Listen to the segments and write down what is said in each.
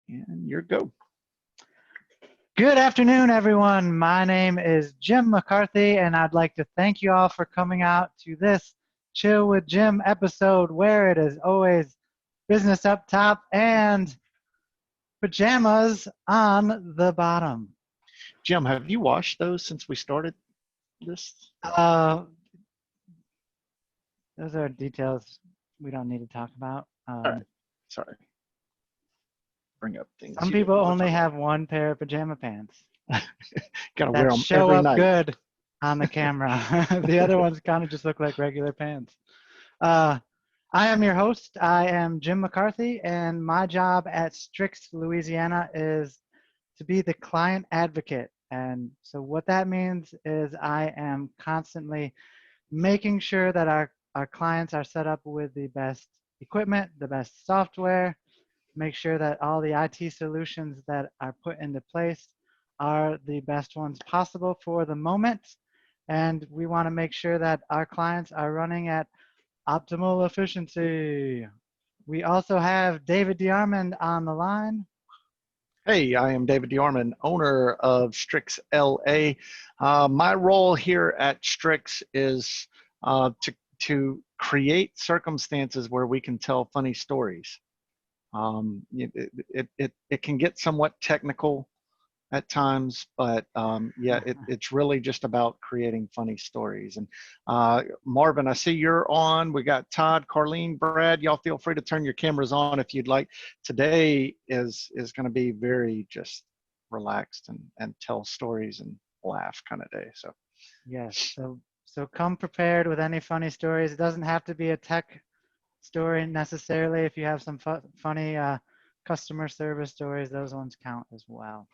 And you're go. Good afternoon, everyone. My name is Jim McCarthy, and I'd like to thank you all for coming out to this Chill with Jim episode where it is always business up top and pajamas on the bottom. Jim, have you washed those since we started this? Those are details we don't need to talk about. All right. Sorry. Bring up things. Some people only have one pair of pajama pants. Gotta wear them show every up night. good on the camera. The other ones kind of just look like regular pants. I am your host. I am Jim McCarthy, and my job at Strix, Louisiana is to be the client advocate. And so what that means is I am constantly making sure that our clients are set up with the best equipment, the best software, make sure that all the IT solutions that are put into place are the best ones possible for the moment. And we want to make sure that our clients are running at optimal efficiency. We also have David DeArmond on the line. Hey, I am David DeArmond, owner of Strix LA. My role here at Strix is to create circumstances where we can tell funny stories. It can get somewhat technical at times, but it's really just about creating funny stories. And Marvin, I see you're on. We got Todd, Carlene, Brad. Y'all feel free to turn your cameras on if you'd like. Today is going to be very just relaxed and tell stories and laugh kind of day. So yes, so come prepared with any funny stories. It doesn't have to be a tech story necessarily. If you have some funny customer service stories, those ones count as well.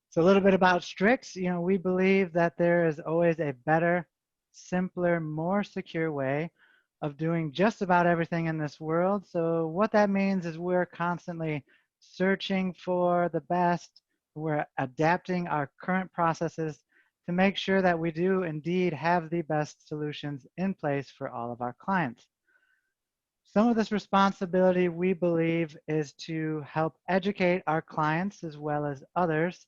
So a little bit about Strix. We believe that there is always a better, simpler, more secure way of doing just about everything in this world. So what that means is we're constantly searching for the best. We're adapting our current processes to make sure that we do indeed have the best solutions in place for all of our clients. Some of this responsibility, we believe, is to help educate our clients as well as others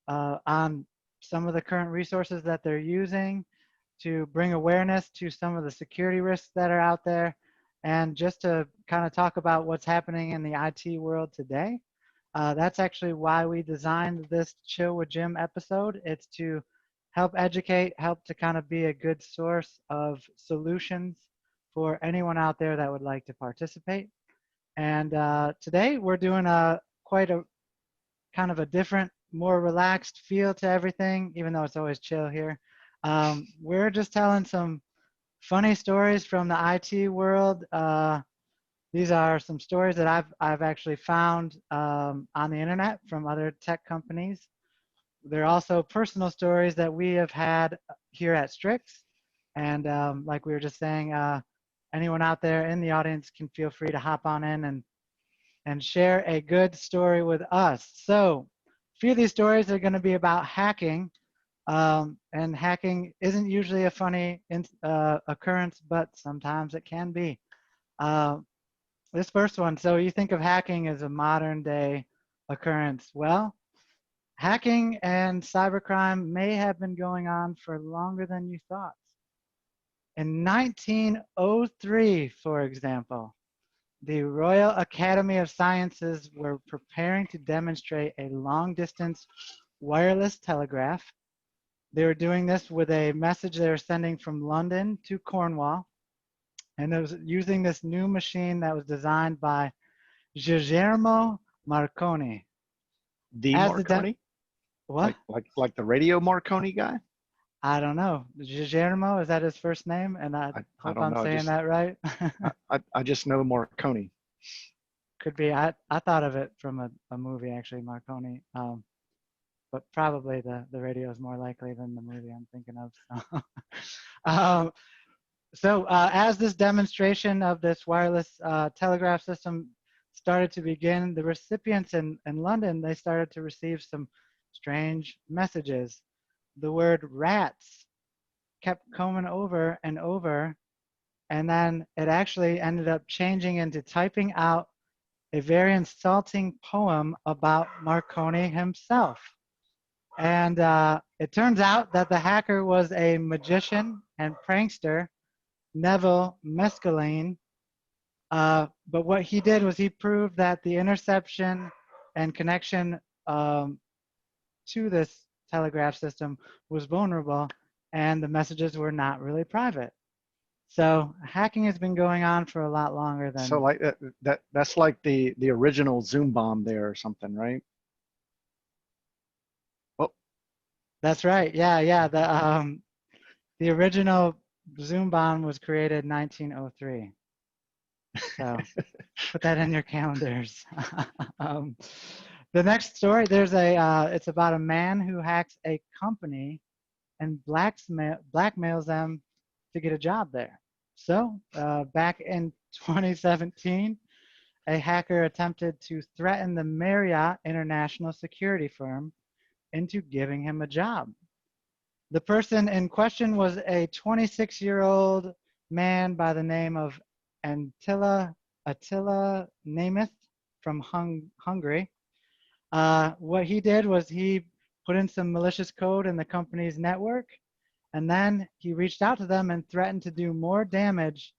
on some of the current resources that they're using, to bring awareness to some of the security risks that are out there, and just to kind of talk about what's happening in the IT world today. That's actually why we designed this Chill with Jim episode. It's to help educate, help to kind of be a good source of solutions for anyone out there that would like to participate. And today we're doing quite a kind of a different, more relaxed feel to everything, even though it's always chill here. We're just telling some funny stories from the IT world. These are some stories that I've actually found on the internet from other tech companies. They're also personal stories that we have had here at Strix. And like we were just saying, anyone out there in the audience can feel free to hop on in and share a good story with us. So a few of these stories are going to be about hacking. And hacking isn't usually a funny occurrence, but sometimes it can be. This first one, so you think of hacking as a modern day occurrence. Well, hacking and cybercrime may have been going on for longer than you thought. In 1903, for example, the Royal Academy of Sciences were preparing to demonstrate a long-distance wireless telegraph. They were doing this with a message they were sending from London to Cornwall, and it was using this new machine that was designed by Guglielmo Marconi. the Marconi? What? Like the radio Marconi guy? I don't know. Guillermo, is that his first name? And I hope I'm saying that right. I just know Marconi. Could be. I thought of it from a movie, actually, Marconi. But probably the radio is more likely than the movie I'm thinking of. So as this demonstration of this wireless telegraph system started to begin, the recipients in London, they started to receive some strange messages. The word rats kept coming over and over, and then it actually ended up changing into typing out a very insulting poem about Marconi himself. And it turns out that the hacker was a magician and prankster, Neville Mescaline. But what he did was he proved that the interception and connection to this telegraph system was vulnerable, and the messages were not really private. So hacking has been going on for a lot longer So than. like that's like the original Zoom bomb there or something, right? Oh, That's right. Yeah, yeah. The original Zoom bomb was created in 1903. So put that in your calendars. um, the next story, it's about a man who hacks a company and blackmails them to get a job there. So back in 2017, a hacker attempted to threaten the Marriott International security firm into giving him a job. The person in question was a 26-year-old man by the name of Attila Nemeth from Hungary. What he did was he put in some malicious code in the company's network, and then he reached out to them and threatened to do more damage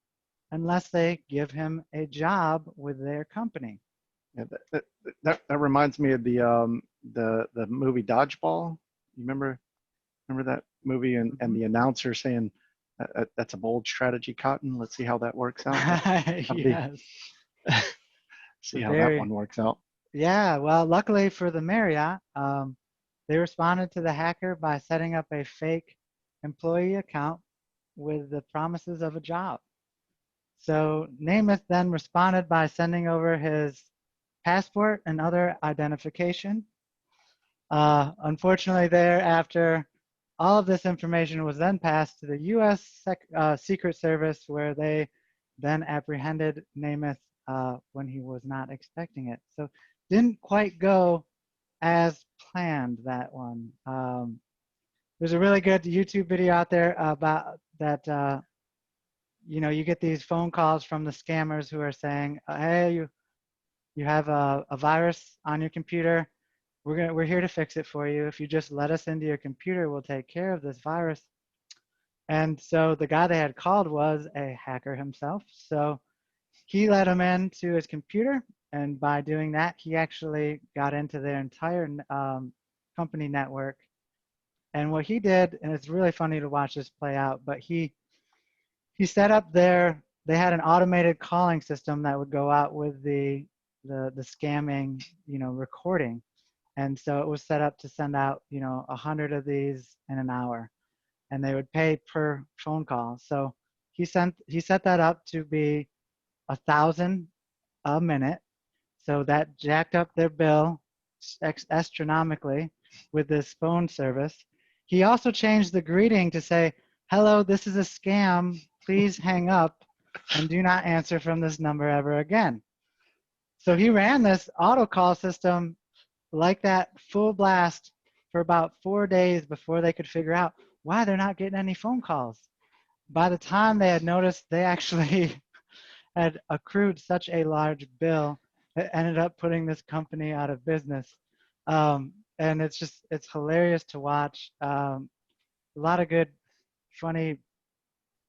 unless they give him a job with their company. yeah, that reminds me of the movie Dodgeball. You remember that movie and the announcer saying that's a bold strategy, Cotton. Let's see how that works out. Yes. See how that one works out. Yeah, well, luckily for the Marriott, they responded to the hacker by setting up a fake employee account with the promises of a job. So Namath then responded by sending over his passport and other identification. Unfortunately, thereafter, all of this information was then passed to the U.S. Secret Service, where they then apprehended Namath when he was not expecting it. So didn't quite go as planned, that one. There's a really good YouTube video out there about that. You get these phone calls from the scammers who are saying, "Hey, you have a virus on your computer. We're here to fix it for you. If you just let us into your computer, we'll take care of this virus." And so the guy they had called was a hacker himself. So he let him into his computer, and by doing that, he actually got into their entire company network. And what he did, and it's really funny to watch this play out, but he set up they had an automated calling system that would go out with the scamming, recording. And so it was set up to send out, 100 of these in an hour, and they would pay per phone call. So he set that up to be 1,000 a minute. So that jacked up their bill astronomically with this phone service. He also changed the greeting to say, "Hello, this is a scam. Please hang up and do not answer from this number ever again." So he ran this auto call system like that full blast for about 4 days before they could figure out why they're not getting any phone calls. By the time they had noticed, they actually had accrued such a large bill, it ended up putting this company out of business. And it's hilarious to watch. A lot of good, funny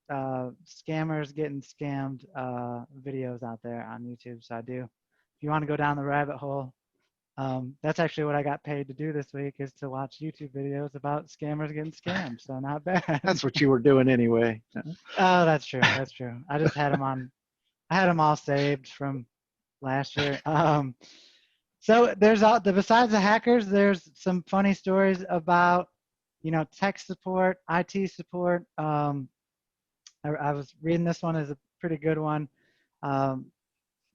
scammers getting scammed videos out there on YouTube. So if you want to go down the rabbit hole, that's actually what I got paid to do this week, is to watch YouTube videos about scammers getting scammed. So not bad. That's what you were doing anyway. Oh, that's true. That's true. I just had them on. I had them all saved from last year. So besides the hackers, there's some funny stories about, tech support, IT support. I was reading this one as a pretty good one. The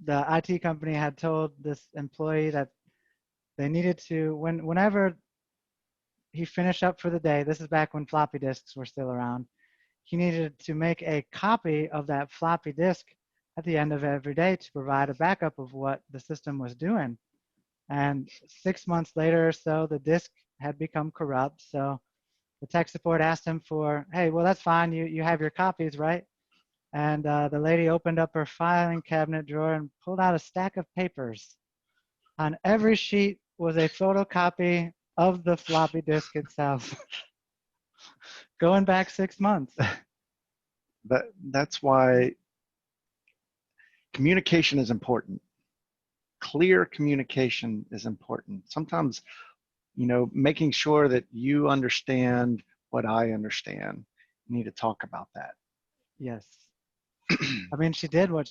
IT company had told this employee that they needed to, whenever he finished up for the day, this is back when floppy disks were still around, he needed to make a copy of that floppy disk at the end of every day to provide a backup of what the system was doing. And 6 months later or so, the disk had become corrupt. So the tech support asked him for, "Hey, well, that's fine. You have your copies, right? And the lady opened up her filing cabinet drawer and pulled out a stack of papers. On every sheet was a photocopy of the floppy disk itself, going back 6 months. That's why communication is important. Clear communication is important. Sometimes, making sure that you understand what I understand. You need to talk about that. Yes. I mean, she did what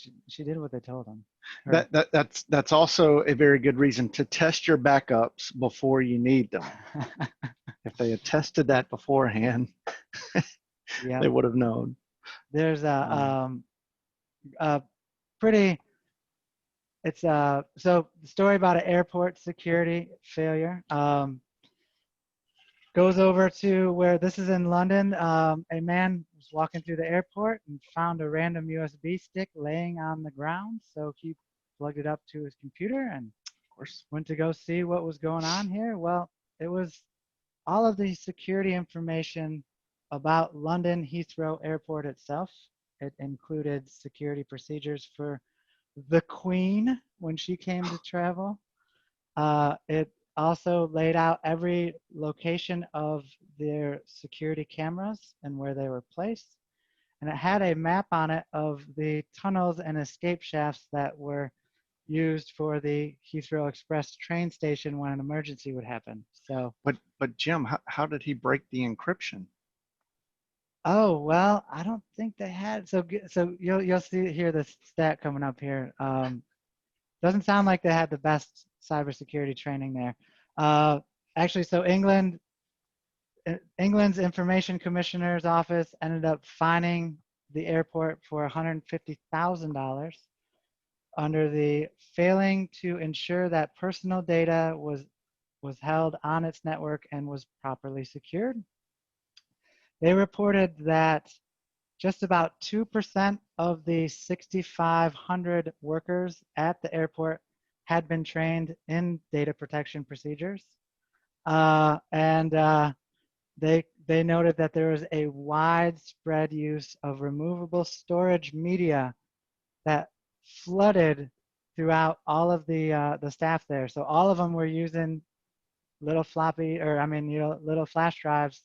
they told him. That's also a very good reason to test your backups before you need them. If they had tested that beforehand, Yeah. they would have known. There's a pretty, it's so the story about an airport security failure. Goes over to where this is in London. A man was walking through the airport and found a random USB stick laying on the ground. So he plugged it up to his computer and Of course. went to go see what was going on here. Well, it was all of the security information about London Heathrow Airport itself. It included security procedures for the Queen when she came to travel. It also laid out every location of their security cameras and where they were placed. And it had a map on it of the tunnels and escape shafts that were used for the Heathrow Express train station when an emergency would happen. So, but Jim, how did he break the encryption? oh well, I don't think they had. So you'll see here the stat coming up here. Doesn't sound like they had the best cybersecurity training there. Actually, so England's Information Commissioner's Office ended up fining the airport for $150,000 under the failing to ensure that personal data was held on its network and was properly secured. They reported that just about 2% of the 6,500 workers at the airport had been trained in data protection procedures. They noted that there was a widespread use of removable storage media that flooded throughout all of the staff there. So all of them were using little little flash drives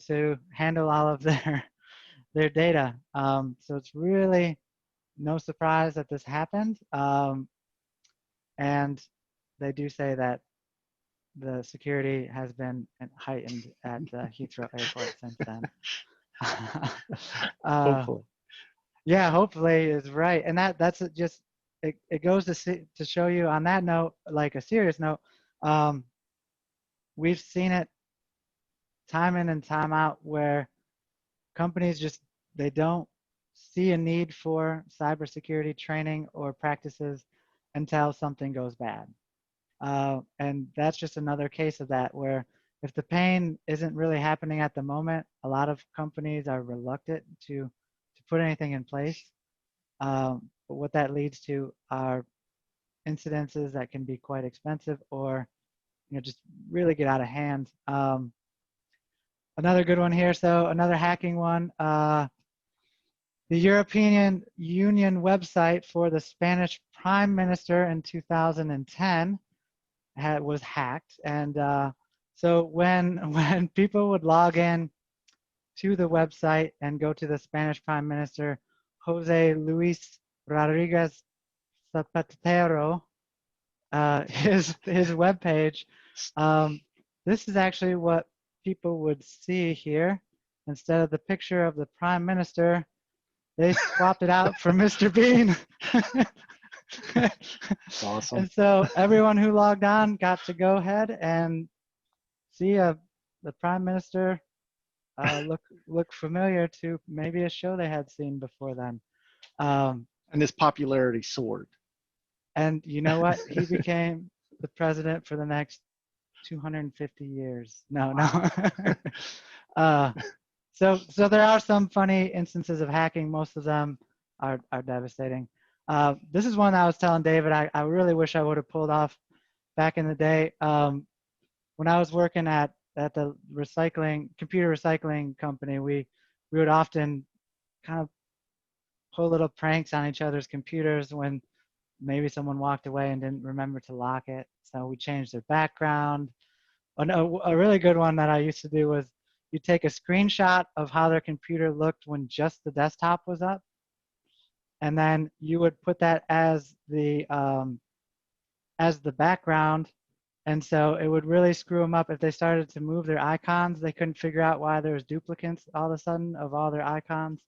to handle all of their data. So it's really no surprise that this happened. And they do say that the security has been heightened at Heathrow Airport since then. Hopefully. Yeah, hopefully is right. And that's just, it goes to show you on that note, like a serious note, we've seen it time in and time out where companies they don't see a need for cybersecurity training or practices until something goes bad. And that's just another case of that, where if the pain isn't really happening at the moment, a lot of companies are reluctant to put anything in place. But what that leads to are incidences that can be quite expensive or just really get out of hand. Another good one here, so another hacking one. The European Union website for the Spanish Prime Minister in 2010 was hacked, and so when people would log in to the website and go to the Spanish Prime Minister Jose Luis Rodriguez Zapatero, his webpage, this is actually what people would see here. Instead of the picture of the Prime Minister, they swapped it out for Mr. Bean. That's awesome. And so everyone who logged on got to go ahead and see the Prime Minister look familiar to maybe a show they had seen before then. And his popularity soared. And you know what? He became the president for the next 250 years. No. So there are some funny instances of hacking. Most of them are devastating. This is one I was telling David I really wish I would have pulled off back in the day. When I was working at the computer recycling company, we would often kind of pull little pranks on each other's computers when maybe someone walked away and didn't remember to lock it. So we changed their background. A really good one that I used to do was you take a screenshot of how their computer looked when just the desktop was up, and then you would put that as the background. And so it would really screw them up if they started to move their icons. They couldn't figure out why there was duplicates all of a sudden of all their icons.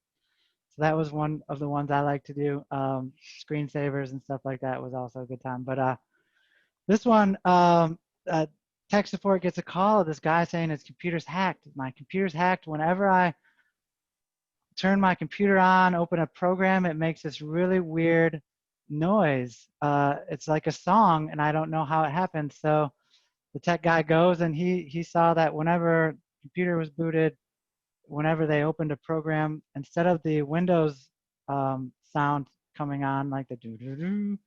So that was one of the ones I like to do. Screensavers and stuff like that was also a good time. But this one, tech support gets a call of this guy saying his computer's hacked. My computer's hacked. Whenever I turn my computer on, open a program, it makes this really weird noise. It's like a song, and I don't know how it happened. So the tech guy goes, and he saw that whenever computer was booted, whenever they opened a program, instead of the Windows sound coming on like the doo-doo-doo,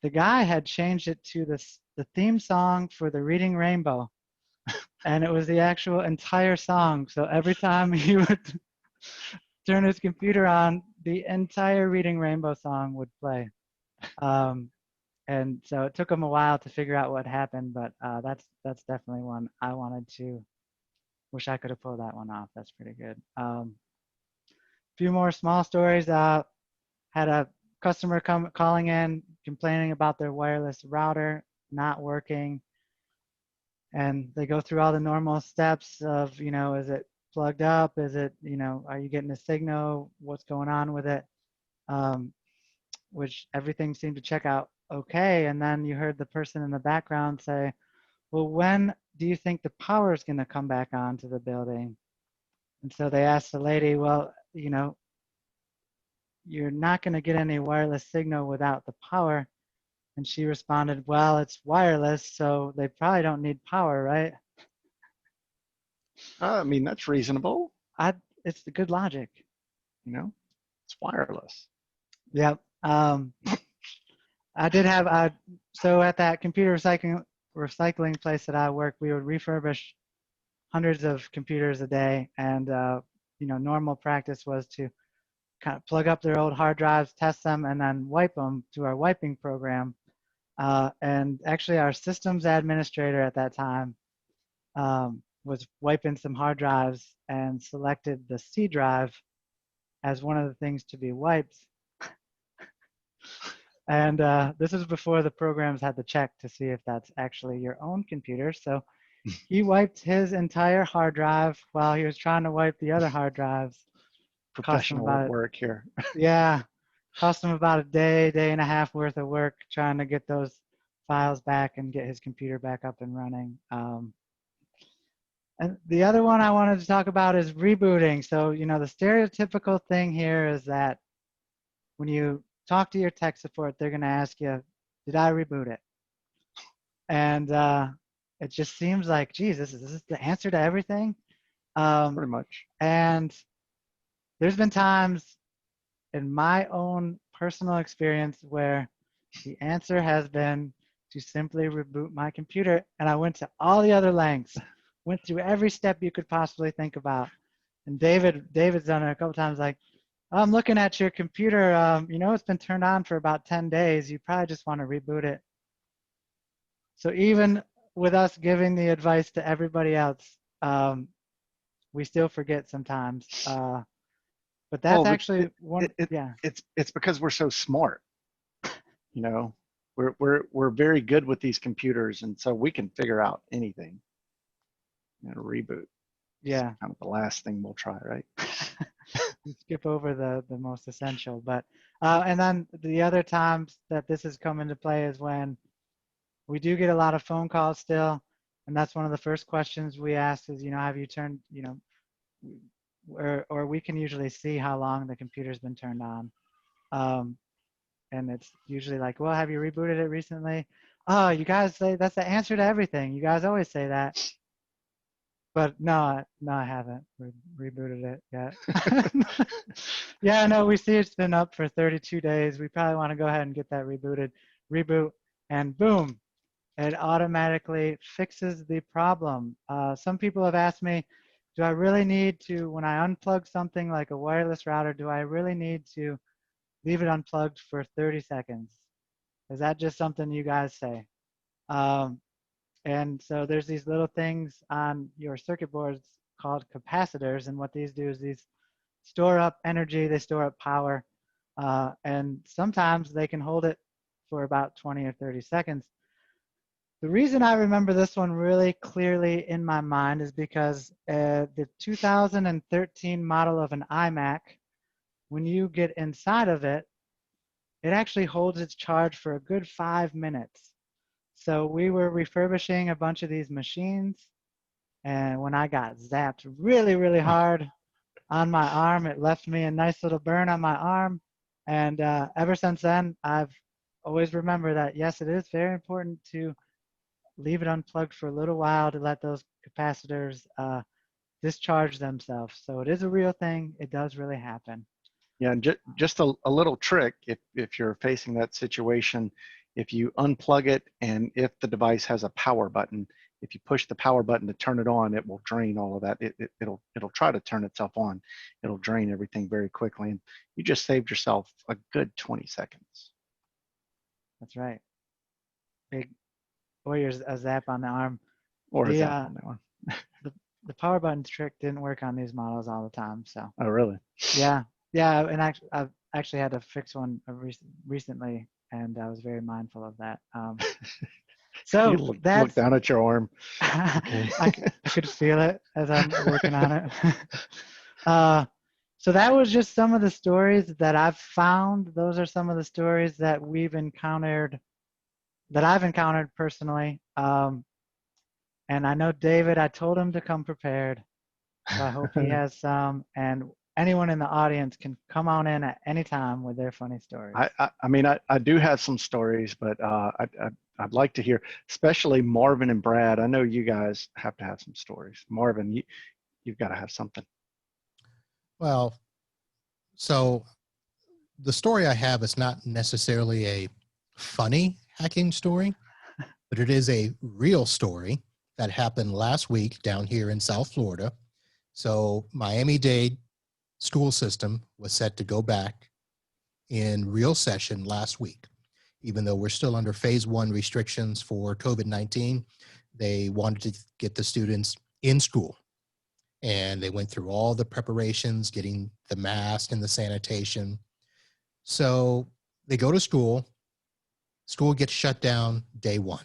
the guy had changed it to the theme song for the Reading Rainbow. And it was the actual entire song. So every time he would turn his computer on, the entire Reading Rainbow song would play. And so it took him a while to figure out what happened, but that's definitely one I wanted to. Wish I could have pulled that one off. That's pretty good. A few more small stories. Had a customer calling in, complaining about their wireless router not working. And they go through all the normal steps of, is it plugged up? Is it, are you getting a signal? What's going on with it? Which everything seemed to check out okay. And then you heard the person in the background say, well, when do you think the power is going to come back on to the building? And so they asked the lady, well, you're not going to get any wireless signal without the power. And she responded, well, it's wireless, so they probably don't need power, right? I mean, that's reasonable. It's the good logic. It's wireless. Yep. I did have, so at that computer recycling place that I work, we would refurbish hundreds of computers a day. And, normal practice was to kind of plug up their old hard drives, test them, and then wipe them through our wiping program. And actually our systems administrator at that time was wiping some hard drives and selected the C drive as one of the things to be wiped. And this is before the programs had to check to see if that's actually your own computer. So he wiped his entire hard drive while he was trying to wipe the other hard drives. Professional work here. Yeah, cost him about a day and a half worth of work trying to get those files back and get his computer back up and running. And the other one I wanted to talk about is rebooting. So, the stereotypical thing here is that when you talk to your tech support, they're going to ask you, did I reboot it? And it just seems like, geez, this is the answer to everything. Pretty much. And there's been times in my own personal experience where the answer has been to simply reboot my computer. And I went to all the other lengths, went through every step you could possibly think about. And David's done it a couple times, like, I'm looking at your computer, it's been turned on for about 10 days. You probably just want to reboot it. So even with us giving the advice to everybody else, we still forget sometimes. But that's actually one. Yeah. It's because we're so smart. We're very good with these computers, and so we can figure out anything. Reboot. Yeah. It's kind of the last thing we'll try, right? Skip over the most essential, but and then the other times that this has come into play is when we do get a lot of phone calls still, and that's one of the first questions we ask is, have you turned, or we can usually see how long the computer's been turned on. And it's usually like, well, have you rebooted it recently? Oh, you guys say that's the answer to everything. You guys always say that. But no, I haven't rebooted it yet. Yeah, no, we see it's been up for 32 days. We probably want to go ahead and get that rebooted. Reboot, and boom, it automatically fixes the problem. Some people have asked me, do I really need to, when I unplug something like a wireless router, do I really need to leave it unplugged for 30 seconds. Is that just something you guys say? Um, and so there's these little things on your circuit boards called capacitors. And what these do is these store up energy, they store up power. And sometimes they can hold it for about 20 or 30 seconds. The reason I remember this one really clearly in my mind is because the 2013 model of an iMac, when you get inside of it, it actually holds its charge for a good 5 minutes. So we were refurbishing a bunch of these machines, and when I got zapped really, really hard on my arm, it left me a nice little burn on my arm. And ever since then, I've always remembered that, yes, it is very important to leave it unplugged for a little while to let those capacitors discharge themselves. So it is a real thing. It does really happen. Yeah, and just a little trick if you're facing that situation, if you unplug it and if the device has a power button, if you push the power button to turn it on, it will drain all of that. It'll try to turn itself on. It'll drain everything very quickly, and you just saved yourself a good 20 seconds. That's right. Big warriors a zap on the arm. Or a The zap on that one. the power button trick didn't work on these models all the time. So Oh, really? yeah, and I've actually had to fix one recently, and I was very mindful of that. You So look that's down at your arm. Okay. I could feel it as I'm working on it. So that was just some of the stories that I've found. Those are some of the stories that we've encountered, that I've encountered personally. And I know David, I told him to come prepared. So I hope he has some. And anyone in the audience can come on in at any time with their funny stories. I mean, I do have some stories, but I'd like to hear, especially Marvin and Brad. I know you guys have to have some stories. Marvin, you've got to have something. Well, so the story I have is not necessarily a funny hacking story, but it is a real story that happened last week down here in South Florida. So Miami-Dade school system was set to go back in real session last week. Even though we're still under phase 1 restrictions for COVID-19, they wanted to get the students in school. And they went through all the preparations, getting the mask and the sanitation. So they go to school gets shut down day 1.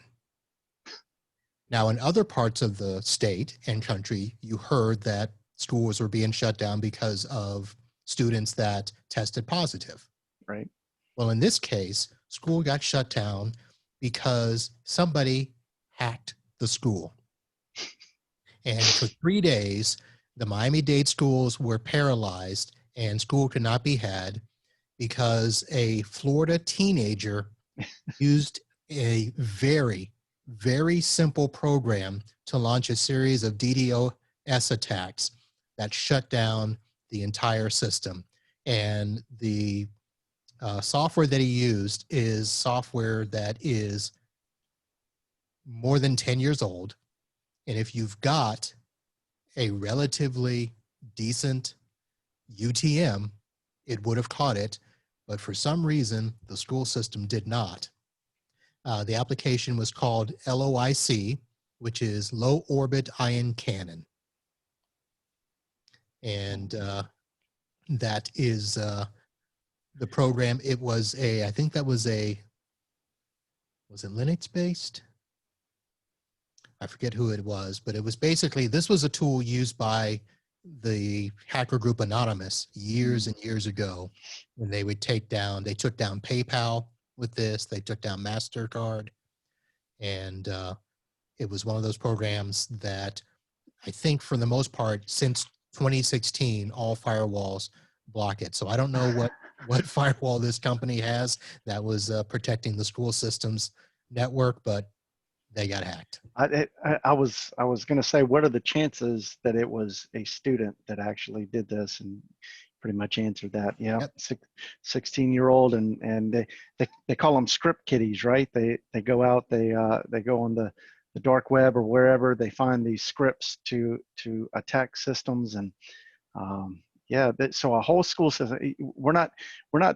Now, in other parts of the state and country, you heard that schools were being shut down because of students that tested positive. Right. Well, in this case, school got shut down because somebody hacked the school. And for 3 days, the Miami-Dade schools were paralyzed and school could not be had because a Florida teenager used a very, very simple program to launch a series of DDoS attacks that shut down the entire system. And the software that he used is software that is more than 10 years old. And if you've got a relatively decent UTM, it would have caught it. But for some reason, the school system did not. The application was called LOIC, which is Low Orbit Ion Cannon. And that is the program. It was I think that was was it Linux based? I forget who it was, but it was basically, this was a tool used by the hacker group Anonymous years and years ago when they took down PayPal with this, they took down MasterCard, and it was one of those programs that I think for the most part since 2016, all firewalls block it. So I don't know what firewall this company has that was protecting the school systems network, but they got hacked. I was going to say, what are the chances that it was a student that actually did this? And pretty much answered that. Yeah, Yep. 16-year-old, and they call them script kiddies, right? They go out, they go on the dark web or wherever, they find these scripts to attack systems, and Yeah, so a whole school system. We're not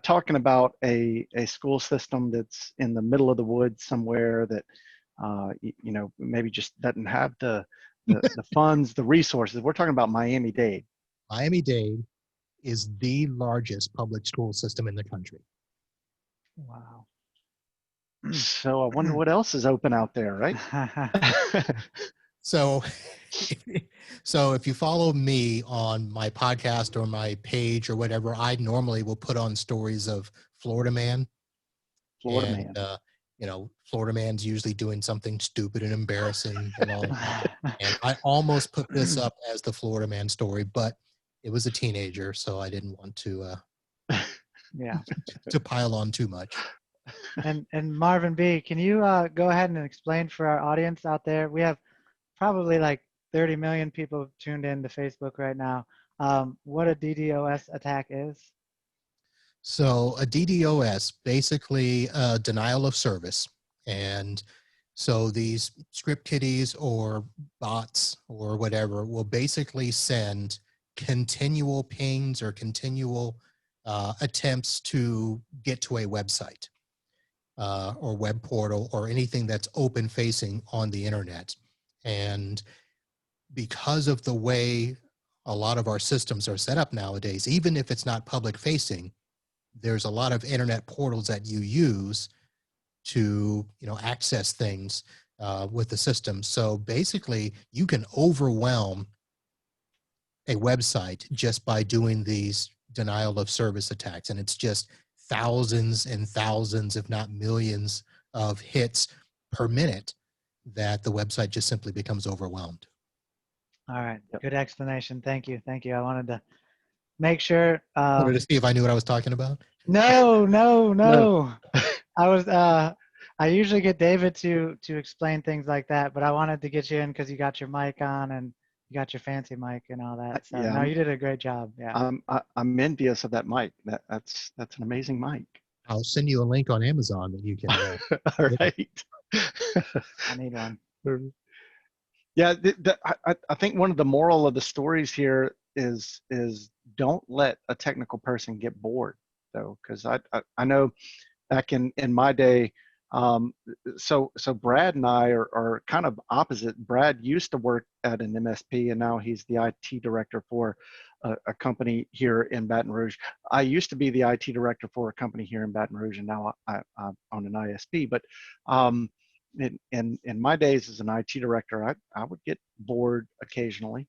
talking about a school system that's in the middle of the woods somewhere that maybe just doesn't have the funds, the resources. We're talking about Miami-Dade. Miami-Dade is the largest public school system in the country. Wow. So I wonder what else is open out there, right? So, so if you follow me on my podcast or my page or whatever, I normally will put on stories of Florida Man. Florida And, Man. Florida Man's usually doing something stupid and embarrassing and all that. And I almost put this up as the Florida Man story, but it was a teenager, so I didn't want to Yeah. to pile on too much. And Marvin B, can you go ahead and explain for our audience out there? We have probably like 30 million people tuned in to Facebook right now. What a DDoS attack is? So a DDoS, basically denial of service. And so these script kiddies or bots or whatever will basically send continual pings or continual attempts to get to a website or web portal or anything that's open facing on the internet. And because of the way a lot of our systems are set up nowadays, even if it's not public facing, there's a lot of internet portals that you use to access things with the system. So basically, you can overwhelm a website just by doing these denial of service attacks, and it's just thousands and thousands, if not millions, of hits per minute that the website just simply becomes overwhelmed. All right. Good explanation. Thank you. Thank you. I wanted to make sure. Wanted to see if I knew what I was talking about. No. No. I usually get David to explain things like that, but I wanted to get you in because you got your mic on and you got your fancy mic and all that. So Yeah, no, you did a great job. Yeah. I'm envious of that mic. That's an amazing mic. I'll send you a link on Amazon that you can. All right. I need one. Yeah, I think one of the moral of the stories here is don't let a technical person get bored, though, because I know back in my day, so Brad and I are kind of opposite. Brad used to work at an MSP, and now he's the IT director for a company here in Baton Rouge. I used to be the IT director for a company here in Baton Rouge, and now I'm on an ISP. But in my days as an IT director, I would get bored occasionally,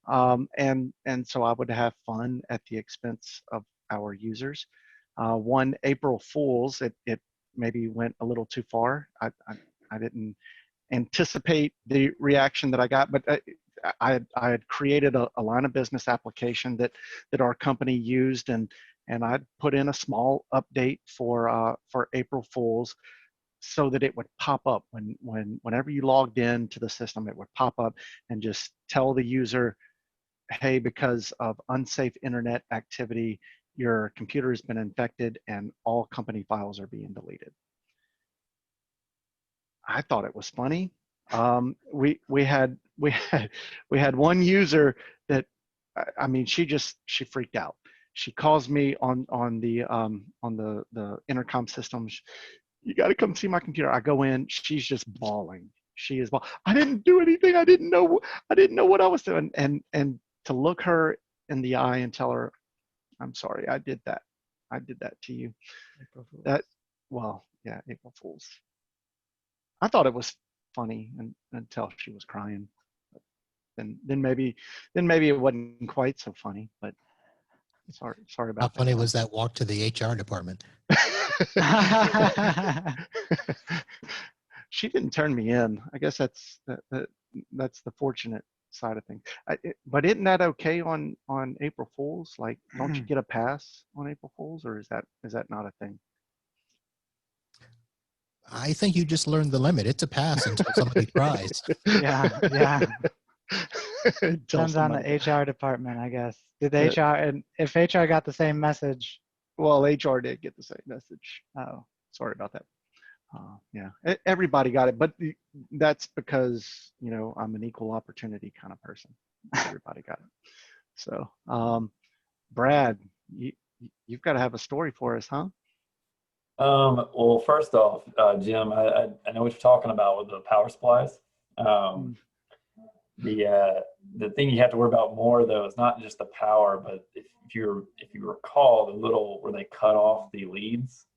and so I would have fun at the expense of our users. One April Fool's, it maybe went a little too far. I didn't anticipate the reaction that I got, but I had created a line of business application that our company used, and I'd put in a small update for April Fools, so that it would pop up whenever you logged in to the system. It would pop up and just tell the user, hey, because of unsafe internet activity, your computer has been infected and all company files are being deleted. I thought it was funny. We had one user that, I mean, she freaked out. She calls me on the intercom system. You got to come see my computer. I go in. She's just bawling. She is bawling. I didn't do anything. I didn't know what I was doing. And to look her in the eye and tell her, I'm sorry, I did that. I did that to you. Well, yeah, April Fools. I thought it was funny until she was crying. Then maybe it wasn't quite so funny. But sorry about How that. funny was that walk to the HR department? She didn't turn me in. I guess that's the fortunate side of things. But isn't that okay on April Fools? Like, don't you get a pass on April Fools, or is that not a thing? I think you just learned the limit. It's a pass until somebody cries. Yeah. Depends on the HR department, I guess. Did the HR, and if HR got the same message? Well, HR did get the same message. Oh, sorry about that. Yeah, everybody got it, but that's because I'm an equal opportunity kind of person. Everybody got it. So, Brad, you've got to have a story for us, huh? Well, first off, Jim, I know what you're talking about with the power supplies. Um, the thing you have to worry about more though is not just the power, but if you recall the little where they cut off the leads,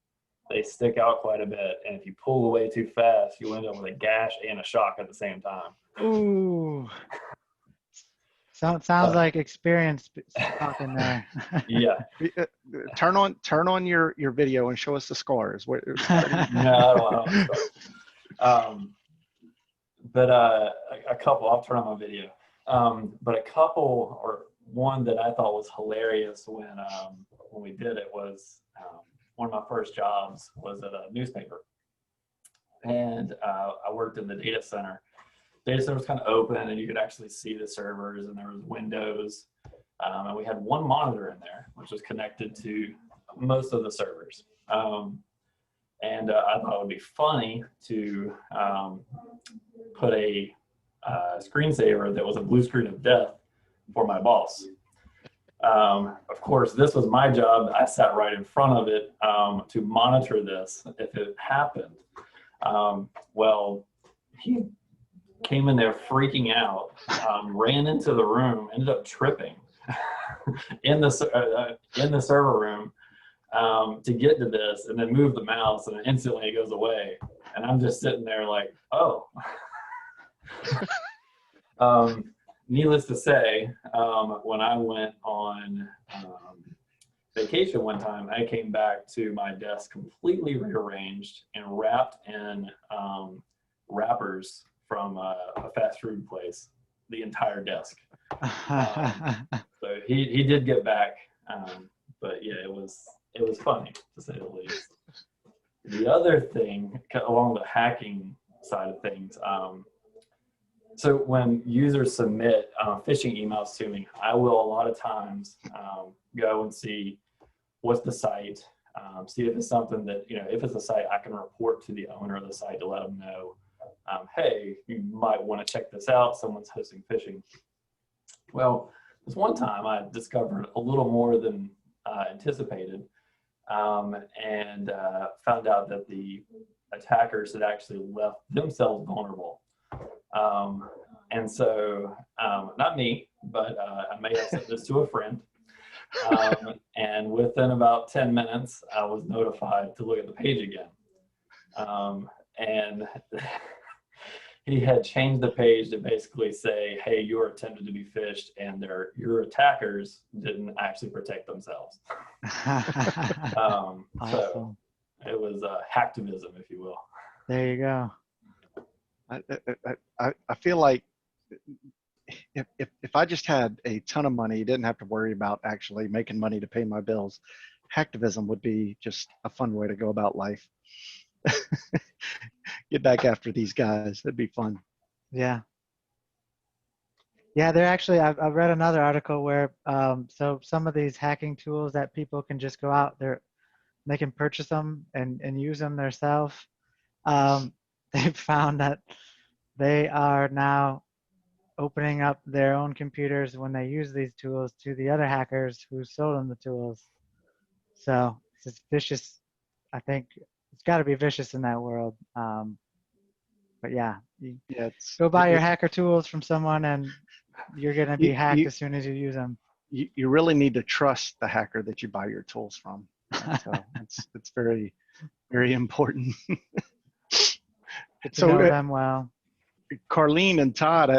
they stick out quite a bit, and if you pull away too fast, you end up with a gash and a shock at the same time. Ooh. Sounds like experience talking there. Yeah. Turn on your video and show us the scars. No, I don't start. But a couple, I'll turn on my video. But a couple, or one that I thought was hilarious when we did it was one of my first jobs was at a newspaper. And I worked in the data center. Data center was kind of open and you could actually see the servers and there was windows. And we had one monitor in there, which was connected to most of the servers. And I thought it would be funny to put a screensaver that was a blue screen of death for my boss. Of course, this was my job. I sat right in front of it to monitor this if it happened. Well, he came in there freaking out, ran into the room, ended up tripping in the server room to get to this, and then move the mouse, and then instantly it goes away. And I'm just sitting there like, oh. Needless to say, when I went on vacation one time, I came back to my desk completely rearranged and wrapped in wrappers from a fast food place, the entire desk. So he did get back, but yeah, it was funny to say the least. The other thing along the hacking side of things, so when users submit phishing emails to me, I will a lot of times go and see what's the site, see if it's something that, if it's a site I can report to the owner of the site to let them know, hey, you might want to check this out, someone's hosting phishing. Well, this one time I discovered a little more than anticipated, and found out that the attackers had actually left themselves vulnerable. And so, not me, but I may have sent this to a friend. And within about 10 minutes, I was notified to look at the page again. And he had changed the page to basically say, hey, you're attempted to be phished, and your attackers didn't actually protect themselves. Awesome. So it was hacktivism, if you will. There you go. I feel like if I just had a ton of money, didn't have to worry about actually making money to pay my bills, hacktivism would be just a fun way to go about life. Get back after these guys. That'd be fun. Yeah. Yeah, they're actually, I've read another article where, so some of these hacking tools that people can just go out there, they can purchase them and use them themselves. They've found that they are now opening up their own computers when they use these tools to the other hackers who sold them the tools. So it's vicious. I think it's got to be vicious in that world. But yeah, go buy your hacker tools from someone and you're going to be hacked as soon as you use them. You really need to trust the hacker that you buy your tools from. So it's very, very important. So know them well. Carlene and Todd,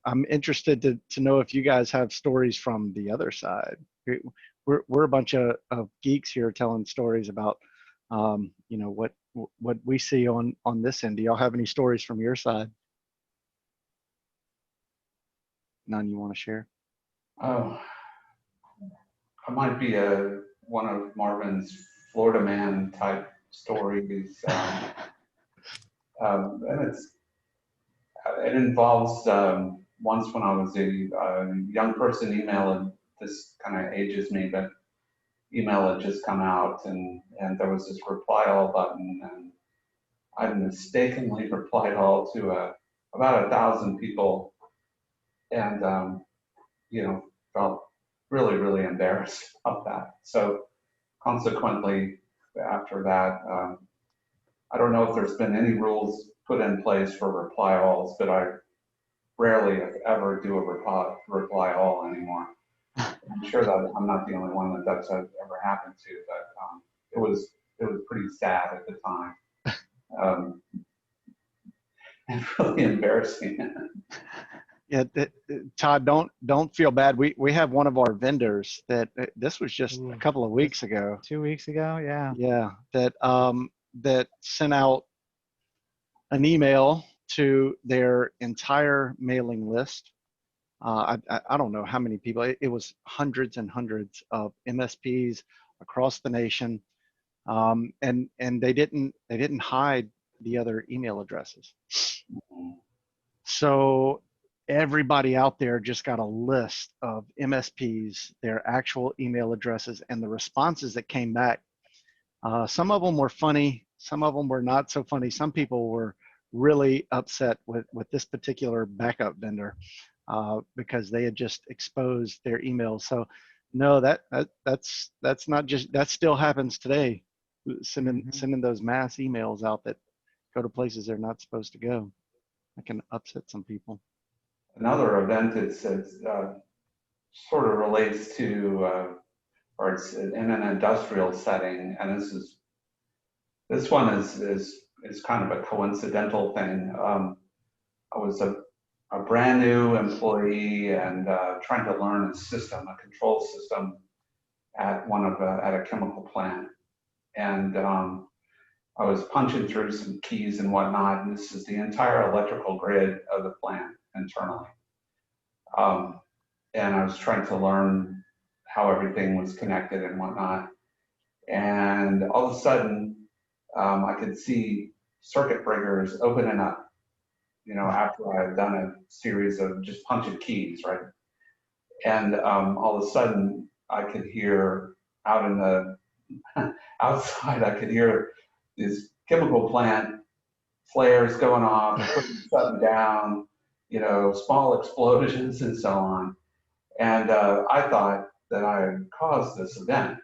I'm interested to know if you guys have stories from the other side. We're a bunch of geeks here telling stories about, what we see on this end. Do y'all have any stories from your side? None you want to share? Oh, I might be one of Marvin's Florida man type stories. And it involves once when I was a young person, email, and this kind of ages me, but email had just come out and there was this reply all button, and I mistakenly replied all to about 1,000 people, and felt really, really embarrassed about that. So consequently, after that, I don't know if there's been any rules put in place for reply alls, but I rarely, if ever, do a reply all anymore. I'm sure that I'm not the only one that that's ever happened to, but it was pretty sad at the time. And really embarrassing. Yeah, Todd, don't feel bad. We have one of our vendors that this was just a Ooh, couple of weeks ago. 2 weeks ago, yeah. Yeah, that sent out an email to their entire mailing list. I don't know how many people. It was hundreds and hundreds of MSPs across the nation, and they didn't hide the other email addresses. So everybody out there just got a list of MSPs, their actual email addresses, and the responses that came back. Some of them were funny, some of them were not so funny. Some people were really upset with this particular backup vendor because they had just exposed their emails. So no, that's not just, that still happens today. Sending those mass emails out that go to places they're not supposed to go. That can upset some people. Another event it's sort of relates to, or it's in an industrial setting, and this one is kind of a coincidental thing. I was a brand new employee and trying to learn a system, a control system at at a chemical plant, and I was punching through some keys and whatnot, and this is the entire electrical grid of the plant internally. And I was trying to learn how everything was connected and whatnot. And all of a sudden, I could see circuit breakers opening up, after I had done a series of just punching keys, right? And all of a sudden, I could hear out in the outside, I could hear this chemical plant flares going off, shutting down, small explosions and so on. And I thought that I had caused this event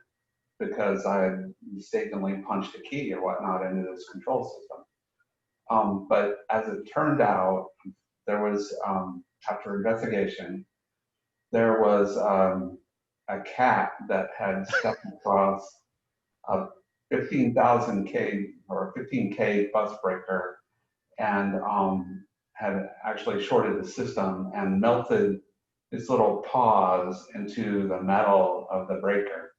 because I had mistakenly punched a key or whatnot into this control system. But as it turned out, there was, after investigation, there was a cat that had stepped across a 15,000 K or 15K bus breaker and had actually shorted the system and melted his little paws into the metal of the breaker.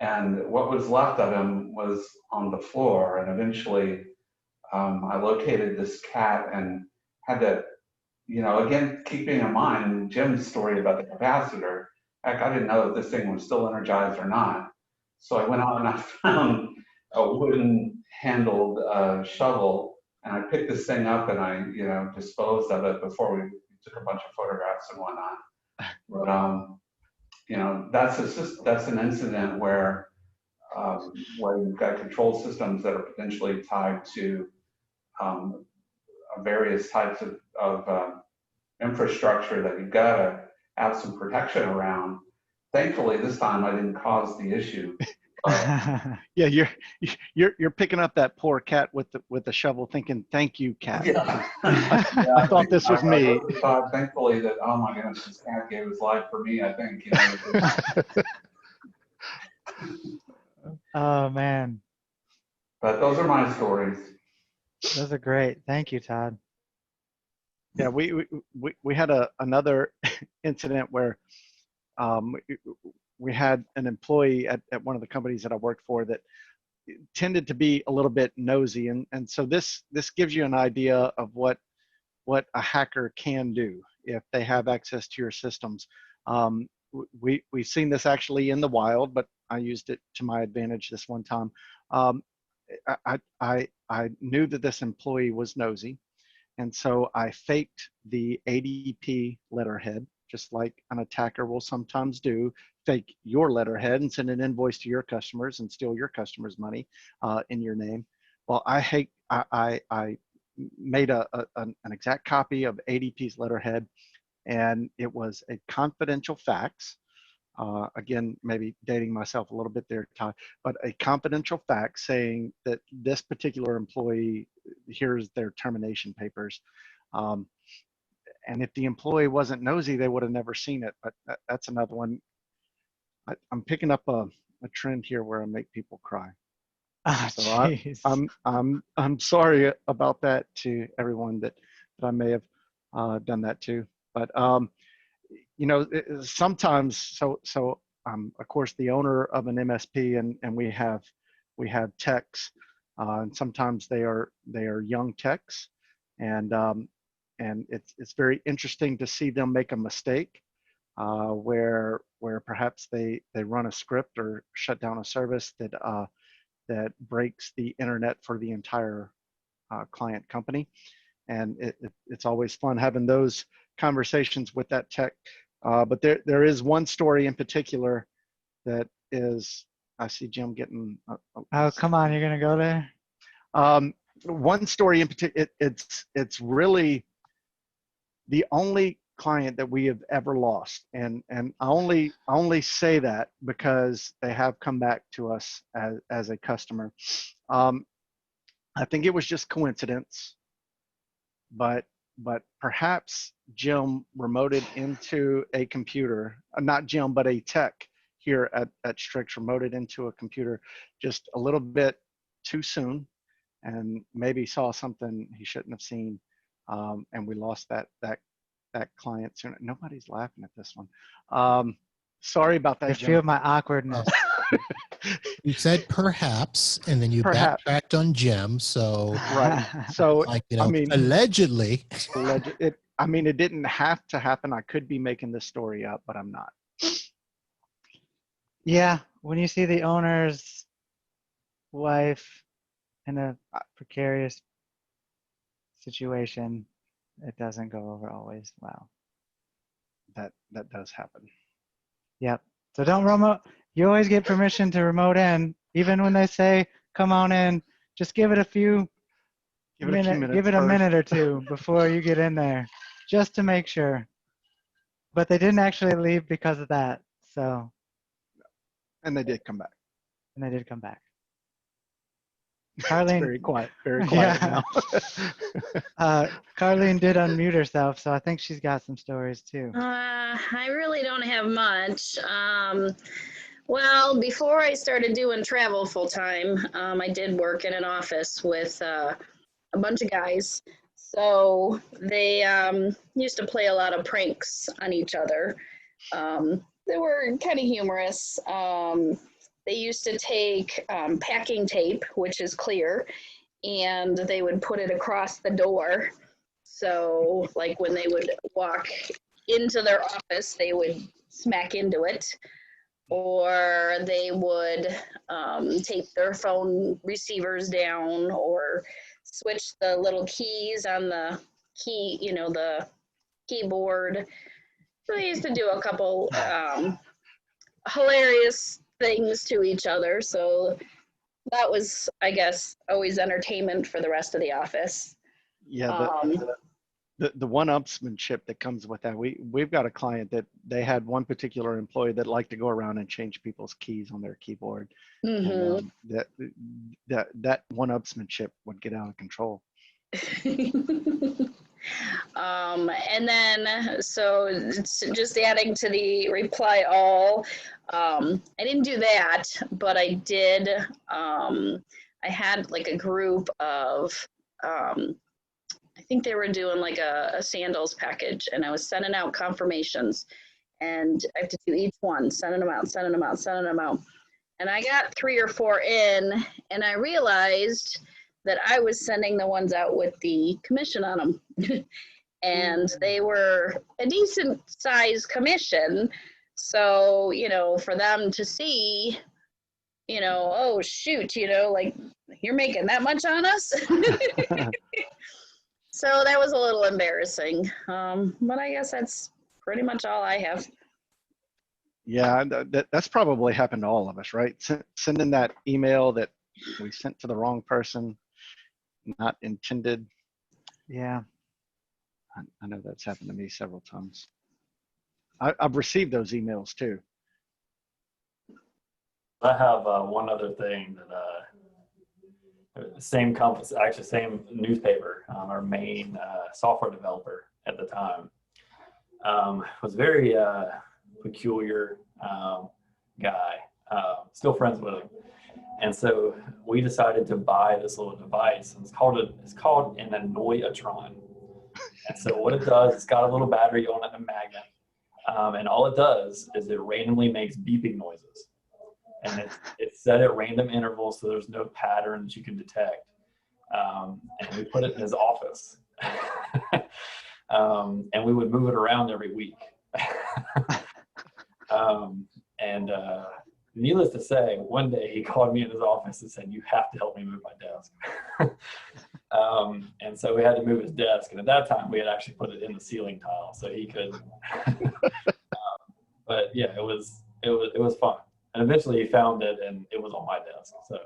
And what was left of him was on the floor. And eventually I located this cat and had to, again, keeping in mind Jim's story about the capacitor, heck, I didn't know if this thing was still energized or not. So I went out and I found a wooden handled shovel, and I picked this thing up and I, disposed of it before we took a bunch of photographs and whatnot. But that's an incident where you've got control systems that are potentially tied to various types of infrastructure that you've got to have some protection around. Thankfully, this time I didn't cause the issue. Yeah, you're picking up that poor cat with the shovel, thinking, "Thank you, cat." Yeah. I thought this was me. I really thought, thankfully, that, oh my goodness, this cat gave his life for me, I think. Oh, man. But those are my stories. Those are great. Thank you, Todd. Yeah, we had another incident where we had an employee at one of the companies that I worked for that tended to be a little bit nosy, and so this gives you an idea of what a hacker can do if they have access to your systems. We've seen this actually in the wild, but I used it to my advantage this one time. I knew that this employee was nosy, and so I faked the ADP letterhead, just like an attacker will sometimes do. Fake your letterhead and send an invoice to your customers and steal your customers' money in your name. Well, I made an exact copy of ADP's letterhead, and it was a confidential fax. Again, maybe dating myself a little bit there, Todd, but a confidential fax saying that this particular employee, here's their termination papers. And if the employee wasn't nosy, they would have never seen it. But that's another one. I'm picking up a trend here where I make people cry. Oh, So jeez. I'm sorry about that to everyone that I may have done that to. But you know, sometimes of course the owner of an MSP and we have techs, and sometimes they are young techs, and it's very interesting to see them make a mistake where perhaps they run a script or shut down a service that breaks the internet for the entire client company. And it's always fun having those conversations with that tech. But there is one story in particular that is, I see Jim getting. Oh, come on, you're gonna go there? One story in particular, it's really the only client that we have ever lost, and I only say that because they have come back to us as a customer. I think it was just coincidence, but perhaps Jim remoted into a computer, not Jim, but a tech here at Strix remoted into a computer just a little bit too soon, and maybe saw something he shouldn't have seen, and we lost that client soon. Nobody's laughing at this one. Sorry about that, I Jim. feel my awkwardness. You said perhaps, and then you Perhaps. backtracked on Jim. So, Right. So like, you know, I mean, allegedly. I mean, it didn't have to happen. I could be making this story up, but I'm not. Yeah, when you see the owner's wife in a precarious situation, it doesn't go over always well. That does happen. Yep. So don't remote. You always get permission to remote in, even when they say come on in. Just give it a few Give it a few minutes. Give it a first. minute or two before you get in there, just to make sure. But they didn't actually leave because of that. So. And they did come back. And they did come back. It's Carlene. very quiet now. Carlene did unmute herself, so I think she's got some stories too. I really don't have much. Well, before I started doing travel full time, I did work in an office with a bunch of guys. So they used to play a lot of pranks on each other. They were kind of humorous. They used to take packing tape, which is clear, and they would put it across the door. So like when they would walk into their office, they would smack into it, or they would tape their phone receivers down, or switch the little keys on the the keyboard. So they used to do a couple hilarious things to each other. So that was, I guess, always entertainment for the rest of the office. Yeah, the one-upsmanship that comes with that. We've got a client that they had one particular employee that liked to go around and change people's keys on their keyboard. Mm-hmm. And that one-upsmanship would get out of control. And then, so it's just adding to the reply all, I didn't do that, but I did, I had like a group of, I think they were doing like a sandals package, and I was sending out confirmations, and I have to do each one, sending them out. And I got 3 or 4 in, and I realized that I was sending the ones out with the commission on them. And they were a decent size commission. So, for them to see, oh shoot, like you're making that much on us. So that was a little embarrassing. But I guess that's pretty much all I have. Yeah, that's probably happened to all of us, right? Sending that email that we sent to the wrong person, not intended. Yeah. I know that's happened to me several times. I've received those emails too. I have one other thing that same company, actually same newspaper, our main software developer at the time was very peculiar guy. Still friends with him, and so we decided to buy this little device, and it's called an Annoyatron. And so what it does, it's got a little battery on it and a magnet, and all it does is it randomly makes beeping noises. And it's set at random intervals, so there's no pattern that you can detect. And we put it in his office. And we would move it around every week. And needless to say, one day he called me in his office and said, "You have to help me move my desk." And so we had to move his desk. And at that time, we had actually put it in the ceiling tile so he could. But yeah, it was fun. And eventually he found it and it was on my desk. So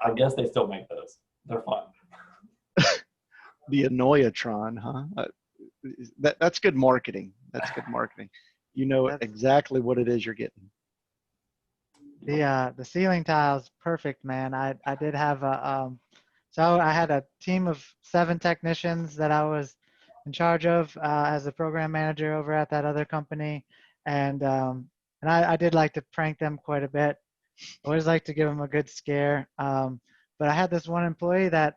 I guess they still make those. They're fun. The Annoyatron, huh? That's good marketing. That's good marketing. You know exactly what it is you're getting. The ceiling tiles, perfect, man. I did have so I had a team of 7 technicians that I was in charge of as a program manager over at that other company, and I did like to prank them quite a bit. I always like to give them a good scare. But I had this one employee that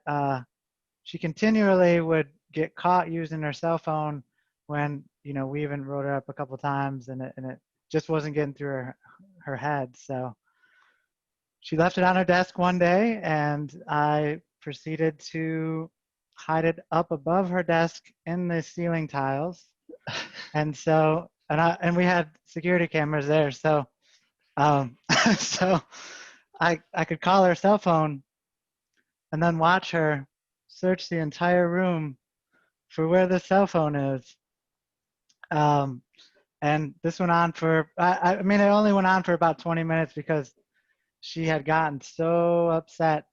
she continually would get caught using her cell phone when, you know, we even wrote her up a couple times and it just wasn't getting through her head. So she left it on her desk one day and I proceeded to hide it up above her desk in the ceiling tiles. And so, and we had security cameras there. So, so I could call her cell phone and then watch her search the entire room for where the cell phone is. And this went on for, I mean, it only went on for about 20 minutes because she had gotten so upset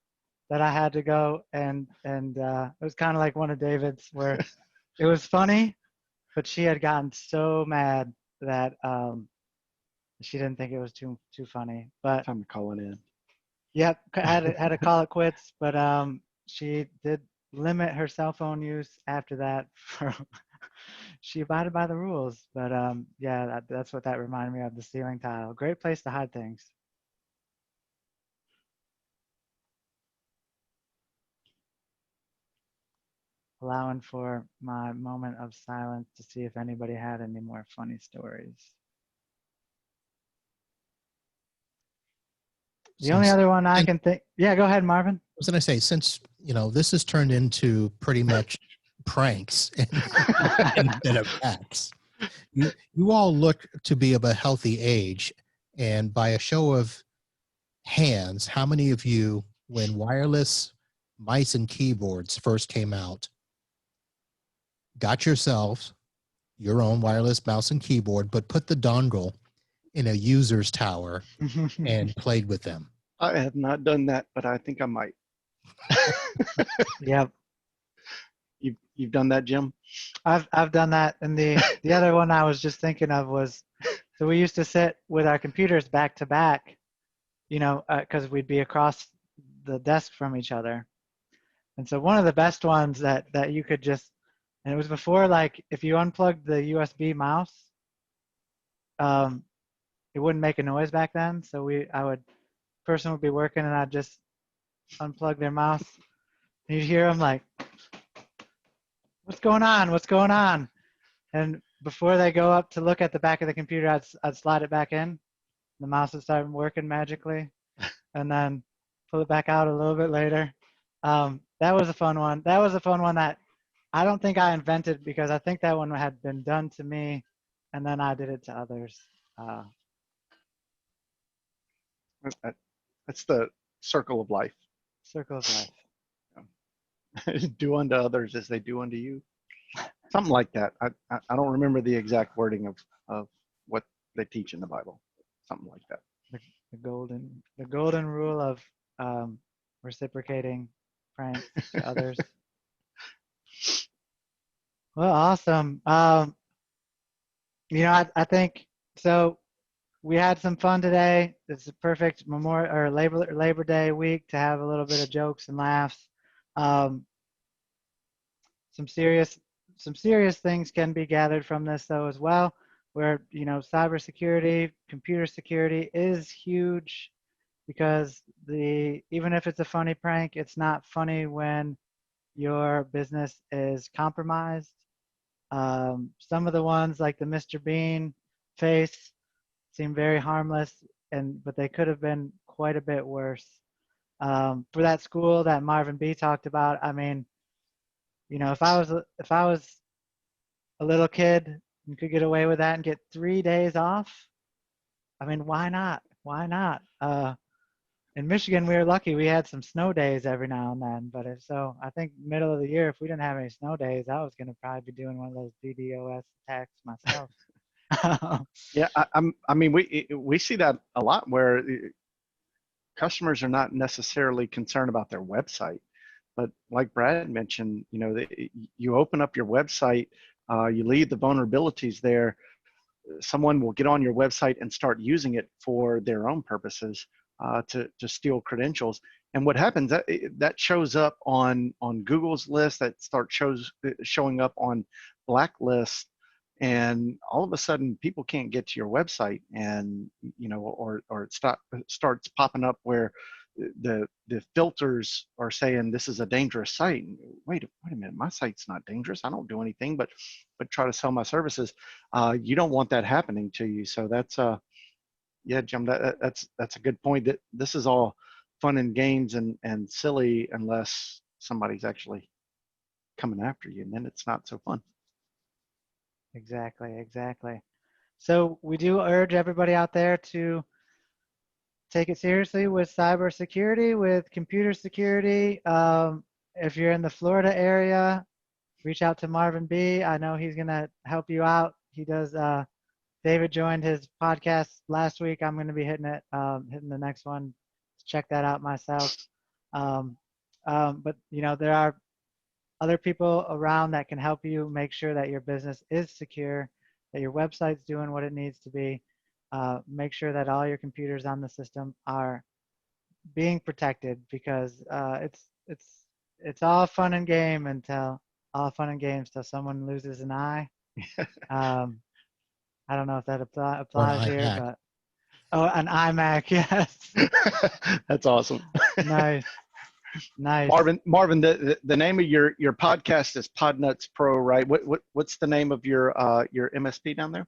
that I had to go. And it was kind of like one of David's where it was funny, but she had gotten so mad that she didn't think it was too funny. But Time to call it in. yep, had to call it quits. But she did limit her cell phone use after that. She abided by the rules. But yeah, that's what that reminded me of, the ceiling tile. Great place to hide things. Allowing for my moment of silence to see if anybody had any more funny stories. The only other one I can think, yeah, go ahead, Marvin. I was going to say, since, you know, this has turned into pretty much pranks instead of acts, you all look to be of a healthy age. And by a show of hands, how many of you, when wireless mice and keyboards first came out, got yourselves your own wireless mouse and keyboard, but put the dongle in a user's tower and played with them? I have not done that, but I think I might. Yep. You've done that, Jim? I've done that. And the other one I was just thinking of was, so we used to sit with our computers back to back, you know, because we'd be across the desk from each other. And so one of the best ones that you could just, and it was before, like, if you unplugged the USB mouse, it wouldn't make a noise back then. So person would be working and I'd just unplug their mouse. And you'd hear them like, "What's going on? What's going on?" And before they go up to look at the back of the computer, I'd slide it back in. The mouse would start working magically, and then pull it back out a little bit later. That was a fun one. That was a fun one that I don't think I invented, because I think that one had been done to me, and then I did it to others. That's the circle of life. Circle of life. Do unto others as they do unto you. Something like that. I don't remember the exact wording of what they teach in the Bible. Something like that. The golden rule of reciprocating pranks to others. Well, awesome. I think so. We had some fun today. It's a perfect Memorial or Labor Day week to have a little bit of jokes and laughs. Um, some serious things can be gathered from this though as well, where cybersecurity, computer security is huge, because even if it's a funny prank, it's not funny when your business is compromised. Some of the ones like the Mr. Bean face seem very harmless, but they could have been quite a bit worse. For that school that Marvin B talked about, I mean, if I was a little kid and could get away with that and get 3 days off, I mean, why not? Why not? In Michigan, we were lucky. We had some snow days every now and then, but I think middle of the year, if we didn't have any snow days, I was going to probably be doing one of those DDoS attacks myself. Yeah, I mean, we see that a lot where customers are not necessarily concerned about their website, but like Brad mentioned, you open up your website, you leave the vulnerabilities there. Someone will get on your website and start using it for their own purposes, to steal credentials. And what happens, that shows up on Google's list, that showing up on blacklists, and all of a sudden people can't get to your website, and or it starts popping up where the filters are saying this is a dangerous site. And wait a minute, my site's not dangerous. I don't do anything but try to sell my services. You don't want that happening to you. So that's yeah, Jim, that's a good point. That this is all fun and games and silly unless somebody's actually coming after you, and then it's not so fun. Exactly. So we do urge everybody out there to take it seriously with cybersecurity, with computer security. If you're in the Florida area, reach out to Marvin B. I know he's going to help you out. He does. David joined his podcast last week. I'm going to be hitting the next one. Check that out myself. But there are other people around that can help you make sure that your business is secure, that your website's doing what it needs to be. Make sure that all your computers on the system are being protected, because it's all fun and games till someone loses an eye. I don't know if that applies here, but an iMac, yes. That's awesome. Nice. Marvin, the name of your podcast is Podnuts Pro, right? What's the name of your MSP down there?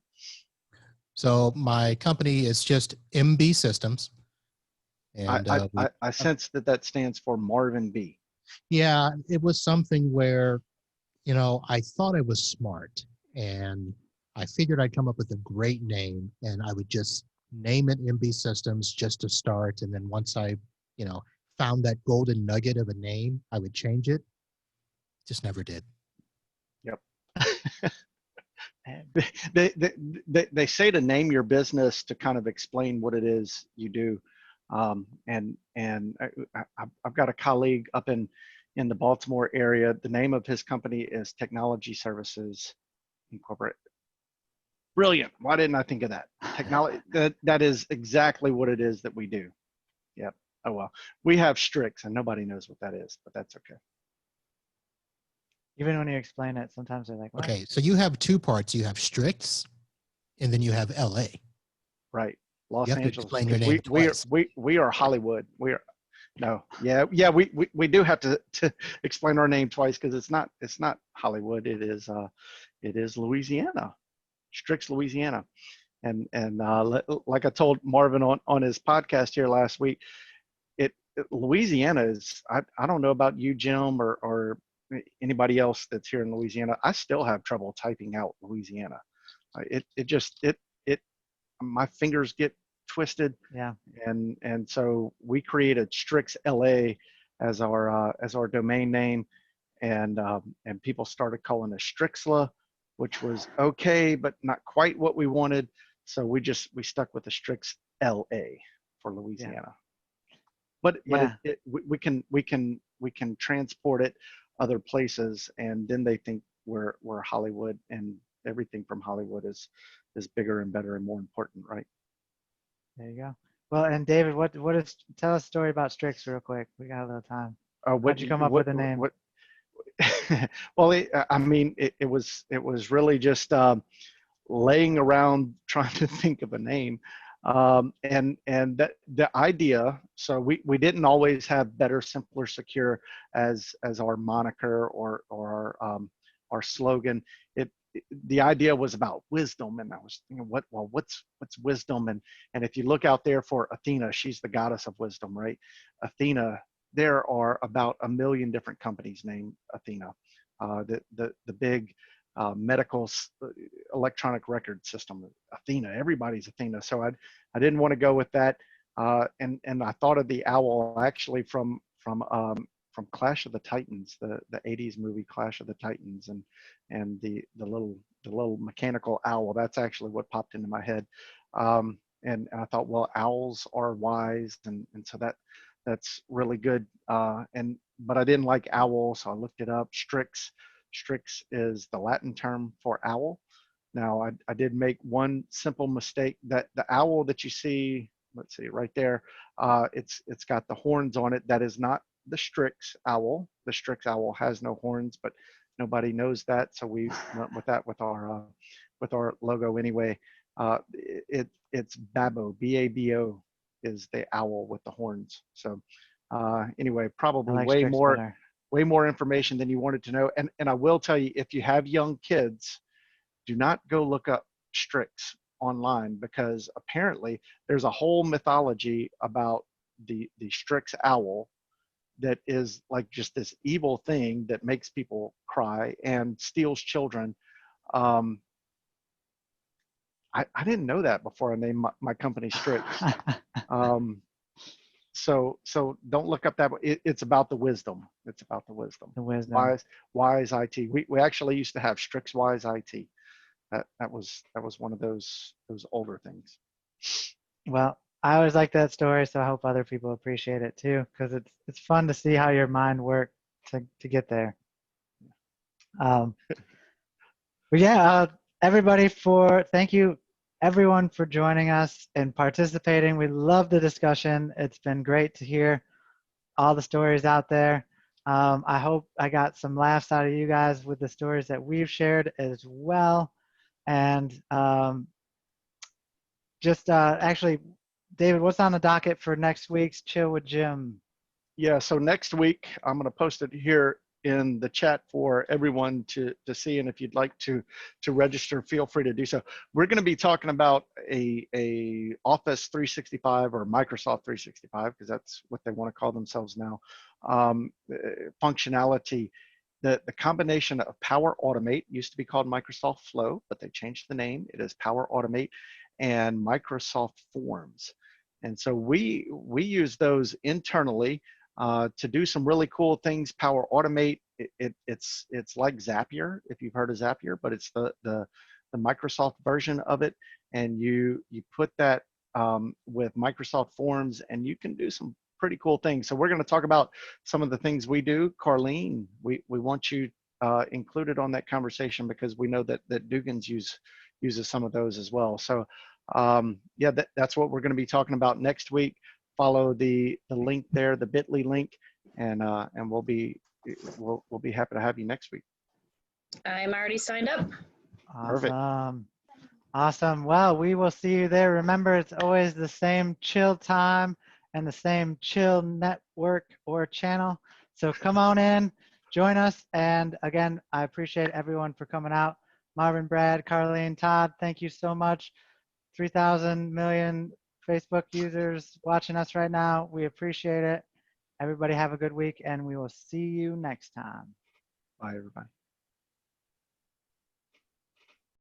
So my company is just MB Systems. And I sense that stands for Marvin B. Yeah, it was something where, I thought I was smart, and I figured I'd come up with a great name, and I would just name it MB Systems just to start. And then once I, found that golden nugget of a name, I would change it. Just never did. Yep. They say to name your business to kind of explain what it is you do. And I've got a colleague up in the Baltimore area. The name of his company is Technology Services Incorporated. Brilliant. Why didn't I think of that? Technology. That is exactly what it is that we do. Yep. Oh well. We have Strix, and nobody knows what that is, but that's okay. Even when you explain it, sometimes they're like, what? Okay, so you have two parts. You have Strix, and then you have LA. Right. Los you have Angeles. To explain your name twice. We are Hollywood. We do have to explain our name twice, because it's not Hollywood. It is Louisiana, Strix, Louisiana, and like I told Marvin on his podcast here last week, Louisiana is, I don't know about you, Jim, or anybody else that's here in Louisiana. I still have trouble typing out Louisiana. My fingers get twisted. Yeah. And so we created Strix LA as our domain name, and people started calling us Strixla, which was okay, but not quite what we wanted. So we stuck with the Strix LA for Louisiana. but Yeah. we can transport it other places, and then they think we're Hollywood, and everything from Hollywood is bigger and better and more important, right? There you go. Well, and David, tell us a story about Strix real quick. We got a little time. How'd you come up with the name? Well, I mean, it was really just laying around trying to think of a name, and the idea. So we didn't always have better, simpler, secure as our moniker or our slogan. The idea was about wisdom, and I was thinking, what's wisdom? And if you look out there for Athena, she's the goddess of wisdom, right? Athena. There are about 1 million different companies named Athena. The big medical electronic record system, Athena. Everybody's Athena. So I didn't want to go with that. And I thought of the owl actually from Clash of the Titans, the 80s movie Clash of the Titans, and the little mechanical owl. That's actually what popped into my head. And I thought, well, owls are wise, and so that's really good. But I didn't like owl, so I looked it up. Strix is the Latin term for owl. Now I did make one simple mistake, that the owl that you see, let's see right there, it's got the horns on it. That is not the Strix owl. The Strix owl has no horns, but nobody knows that, so we went with that with our logo anyway. It's Babo, B-A-B-O is the owl with the horns. So anyway, probably like way Strix more better. way more information than you wanted to know. And I will tell you, if you have young kids, do not go look up Strix online, because apparently there's a whole mythology about the Strix owl that is like just this evil thing that makes people cry and steals children. I didn't know that before I named my company Strix. So don't look up that. It's about the wisdom. It's about the wisdom. The wisdom. Wise IT. We actually used to have Strix Wise IT. That was one of those older things. Well, I always like that story, so I hope other people appreciate it too, because it's fun to see how your mind worked to get there. But yeah, everybody, thank you everyone for joining us and participating. We love the discussion. It's been great to hear all the stories out there. I hope I got some laughs out of you guys with the stories that we've shared as well. And actually, David, what's on the docket for next week's Chill with Jim? Yeah, so next week I'm going to post it here in the chat for everyone to see, and if you'd like to register, feel free to do so. We're going to be talking about a Office 365 or Microsoft 365, because that's what they want to call themselves now, functionality. The combination of Power Automate, used to be called Microsoft Flow, but they changed the name. It is Power Automate, and Microsoft Forms. And so we use those internally to do some really cool things. Power Automate, it's like Zapier, if you've heard of Zapier, but it's the Microsoft version of it. And you put that with Microsoft Forms, and you can do some pretty cool things. So we're going to talk about some of the things we do. Carlene, we want you included on that conversation, because we know that Dugan's uses some of those as well. So yeah, that's what we're going to be talking about next week. Follow the link there, the bit.ly link, and we'll be happy to have you next week. I'm already signed up. Awesome. Awesome. Well, we will see you there. Remember, it's always the same chill time and the same chill network or channel. So come on in, join us. And again, I appreciate everyone for coming out. Marvin, Brad, Carlene, Todd, thank you so much. 3,000 million Facebook users watching us right now. We appreciate it. Everybody have a good week, and we will see you next time. Bye, everybody.